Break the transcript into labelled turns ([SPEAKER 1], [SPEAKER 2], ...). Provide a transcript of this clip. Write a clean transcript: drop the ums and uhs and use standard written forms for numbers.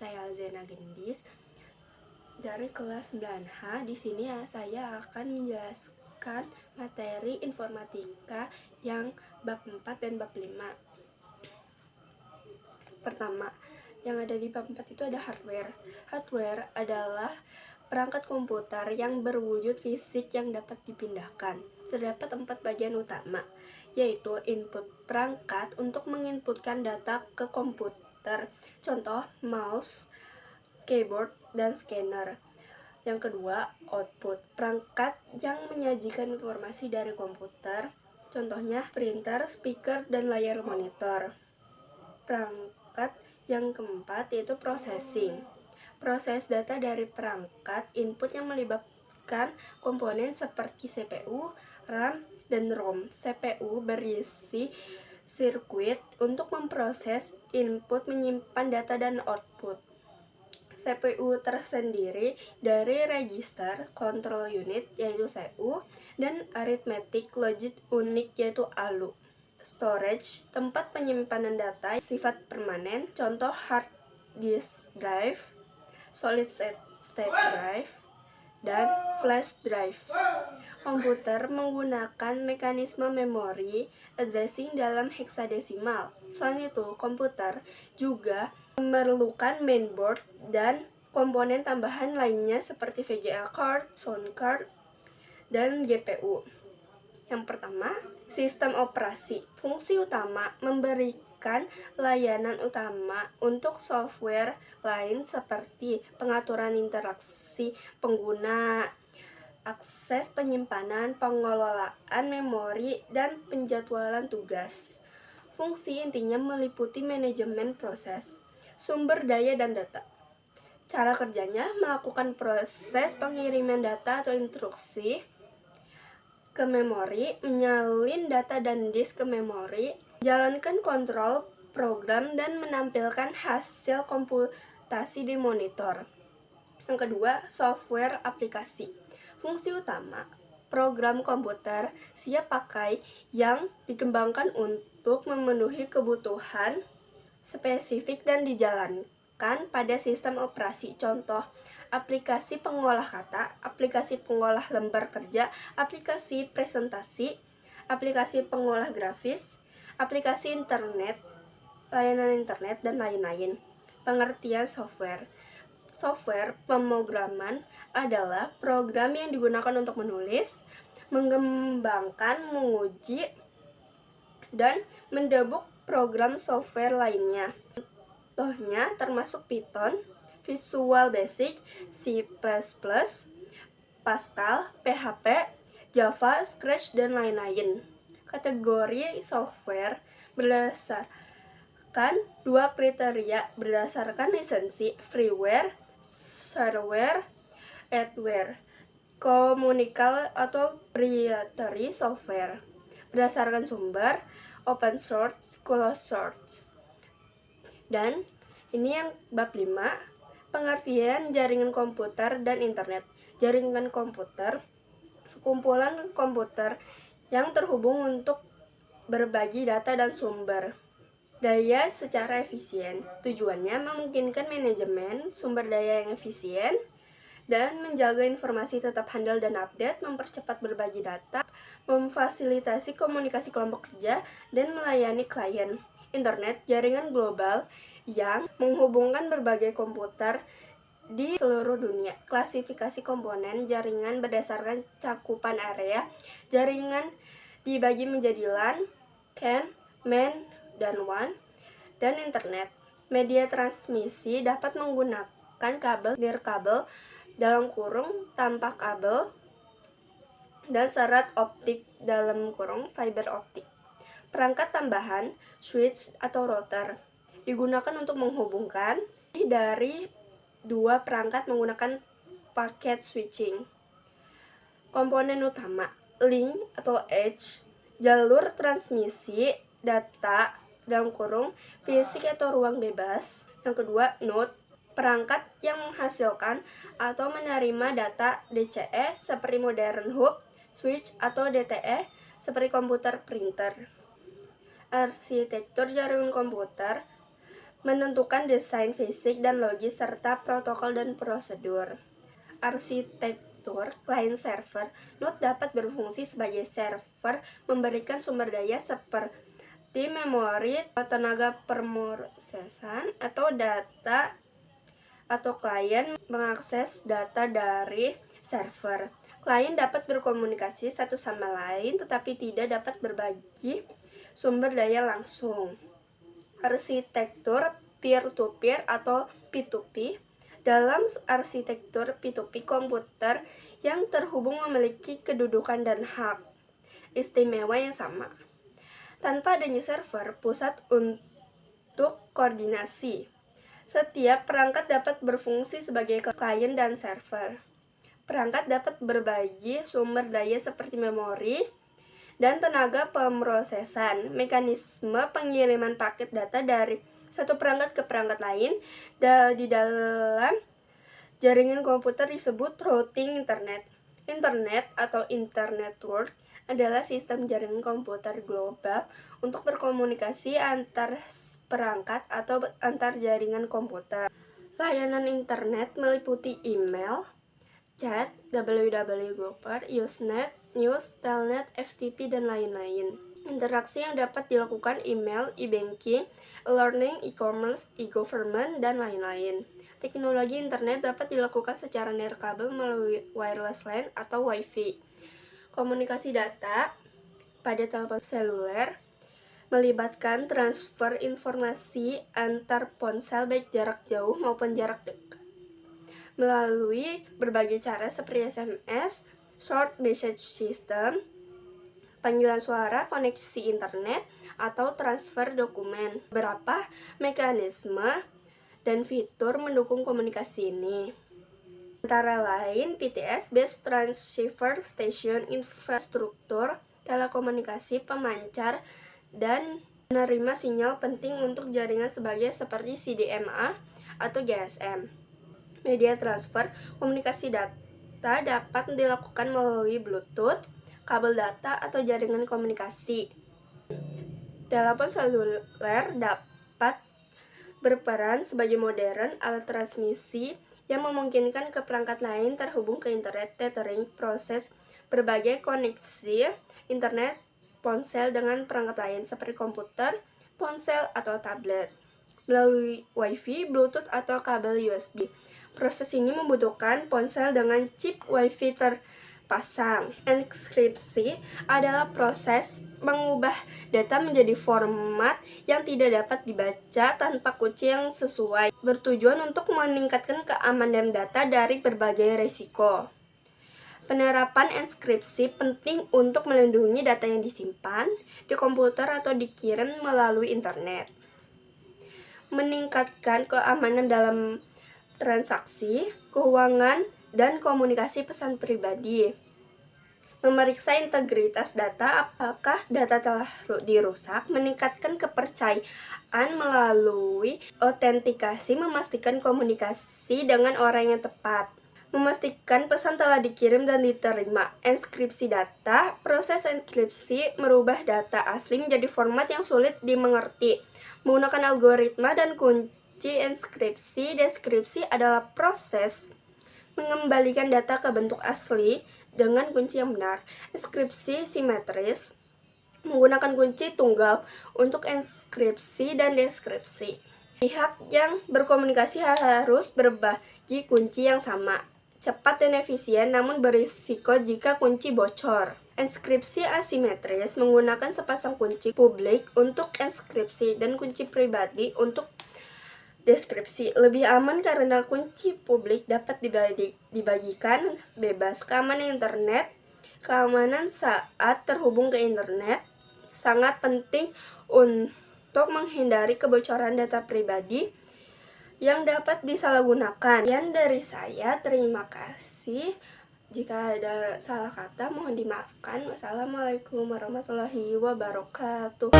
[SPEAKER 1] saya Alzena Gendis dari kelas 9H. Di sini saya akan menjelaskan materi informatika yang bab 4 dan bab 5. Pertama, yang ada di bab 4 itu ada hardware. Hardware adalah perangkat komputer yang berwujud fisik yang dapat dipindahkan. Terdapat 4 bagian utama, yaitu input perangkat untuk menginputkan data ke komputer. Contoh, mouse, keyboard, dan scanner. Yang kedua, output perangkat yang menyajikan informasi dari komputer. Contohnya, printer, speaker, dan layar monitor. Perangkat yang keempat yaitu processing. Proses data dari perangkat input yang melibatkan komponen seperti CPU, RAM, dan ROM. CPU berisi sirkuit untuk memproses input, menyimpan data, dan output. CPU tersendiri dari register control unit yaitu CU dan arithmetic logic unit yaitu ALU. Storage, tempat penyimpanan data sifat permanen, contoh hard disk drive, solid state drive, dan flash drive. Komputer menggunakan mekanisme memori addressing dalam heksadesimal. Selain itu, komputer juga memerlukan mainboard dan komponen tambahan lainnya seperti VGA card, sound card, dan GPU. Yang pertama, sistem operasi. Fungsi utama memberikan layanan utama untuk software lain seperti pengaturan interaksi pengguna, akses penyimpanan, pengelolaan memori, dan penjadwalan tugas. Fungsi intinya meliputi manajemen proses, sumber daya, dan data. Cara kerjanya melakukan proses pengiriman data atau instruksi ke memori, menyalin data dan disk ke memori, jalankan kontrol program, dan menampilkan hasil komputasi di monitor. Yang kedua, software aplikasi. Fungsi utama, program komputer siap pakai yang dikembangkan untuk memenuhi kebutuhan spesifik dan dijalankan pada sistem operasi. Contoh, aplikasi pengolah kata, aplikasi pengolah lembar kerja, aplikasi presentasi, aplikasi pengolah grafis, aplikasi internet, layanan internet, dan lain-lain. Pengertian software. Software pemrograman adalah program yang digunakan untuk menulis, mengembangkan, menguji, dan mendebug program software lainnya. Contohnya termasuk Python, Visual Basic, C++, Pascal, PHP, Java, Scratch, dan lain-lain. Kategori software berdasarkan dua kriteria berdasarkan lisensi, freeware, shareware, adware, communal atau proprietary software. Berdasarkan sumber, open source, closed source. Dan ini yang bab 5, pengertian jaringan komputer dan internet. Jaringan komputer, sekumpulan komputer yang terhubung untuk berbagi data dan sumber daya secara efisien. Tujuannya memungkinkan manajemen sumber daya yang efisien dan menjaga informasi tetap handal dan update, mempercepat berbagi data, memfasilitasi komunikasi kelompok kerja, dan melayani klien. Internet, jaringan global yang menghubungkan berbagai komputer di seluruh dunia. Klasifikasi komponen jaringan berdasarkan cakupan area. Jaringan dibagi menjadi LAN, CAN, MAN, dan WAN, dan internet. Media transmisi dapat menggunakan kabel, nirkabel, dalam kurung, tanpa kabel, dan serat optik, dalam kurung, fiber optik. Perangkat tambahan, switch atau router, digunakan untuk menghubungkan dari dua perangkat menggunakan paket switching. Komponen utama, link atau edge, jalur transmisi data, dalam kurung, fisik atau ruang bebas. Yang kedua, node, perangkat yang menghasilkan atau menerima data DCE seperti modern hub, switch, atau DTE seperti komputer printer. Arsitektur jaringan komputer menentukan desain fisik dan logis serta protokol dan prosedur. Arsitektur client-server node dapat berfungsi sebagai server, memberikan sumber daya seperti memori, tenaga pemrosesan, atau data, atau klien mengakses data dari server. Klien dapat berkomunikasi satu sama lain tetapi tidak dapat berbagi sumber daya langsung. Arsitektur peer-to-peer atau P2P. Dalam arsitektur P2P, komputer yang terhubung memiliki kedudukan dan hak istimewa yang sama, tanpa adanya server pusat untuk koordinasi. Setiap perangkat dapat berfungsi sebagai klien dan server. Perangkat dapat berbagi sumber daya seperti memori dan tenaga pemrosesan. Mekanisme pengiriman paket data dari satu perangkat ke perangkat lain di dalam jaringan komputer disebut routing internet. Internet atau Internet Network adalah sistem jaringan komputer global untuk berkomunikasi antar perangkat atau antar jaringan komputer. Layanan internet meliputi email, chat, www, Usenet, news, telnet, FTP, dan lain-lain. Interaksi yang dapat dilakukan email, e-banking, e-learning, e-commerce, e-government, dan lain-lain. Teknologi internet dapat dilakukan secara nirkabel melalui wireless LAN atau Wi-Fi. Komunikasi data pada telepon seluler melibatkan transfer informasi antar ponsel baik jarak jauh maupun jarak dekat melalui berbagai cara seperti SMS, short message system, panggilan suara, koneksi internet, atau transfer dokumen. Beberapa mekanisme dan fitur mendukung komunikasi ini. Antara lain PTS Base Transceiver Station, infrastruktur telekomunikasi pemancar dan menerima sinyal penting untuk jaringan seperti CDMA atau GSM. Media transfer, komunikasi data dapat dilakukan melalui Bluetooth, kabel data, atau jaringan komunikasi. Telepon seluler dapat berperan sebagai modern alat transmisi yang memungkinkan ke perangkat lain terhubung ke internet, tethering proses berbagai koneksi internet ponsel dengan perangkat lain seperti komputer, ponsel, atau tablet melalui Wi-Fi, Bluetooth, atau kabel USB. Proses ini membutuhkan ponsel dengan chip Wi-Fi terpasang. Enkripsi adalah proses mengubah data menjadi format yang tidak dapat dibaca tanpa kunci yang sesuai, bertujuan untuk meningkatkan keamanan data dari berbagai risiko. Penerapan enkripsi penting untuk melindungi data yang disimpan di komputer atau dikirim melalui internet. Meningkatkan keamanan dalam transaksi, keuangan, dan komunikasi pesan pribadi. Memeriksa integritas data, apakah data telah dirusak, meningkatkan kepercayaan melalui autentikasi, memastikan komunikasi dengan orang yang tepat. Memastikan pesan telah dikirim dan diterima. Enkripsi data. Proses enkripsi merubah data asli menjadi format yang sulit dimengerti. Menggunakan algoritma dan kunci enkripsi. Deskripsi adalah proses mengembalikan data ke bentuk asli dengan kunci yang benar. Enkripsi simetris menggunakan kunci tunggal untuk enkripsi dan deskripsi. Pihak yang berkomunikasi harus berbagi kunci yang sama, cepat dan efisien, namun berisiko jika kunci bocor. Enkripsi asimetris menggunakan sepasang kunci publik untuk enkripsi dan kunci pribadi untuk deskripsi. Lebih aman karena kunci publik dapat dibagikan bebas. Keamanan internet. Keamanan saat terhubung ke internet sangat penting untuk menghindari kebocoran data pribadi yang dapat disalahgunakan. Sekian dari saya, terima kasih. Jika ada salah kata mohon dimaafkan. Wassalamualaikum warahmatullahi wabarakatuh.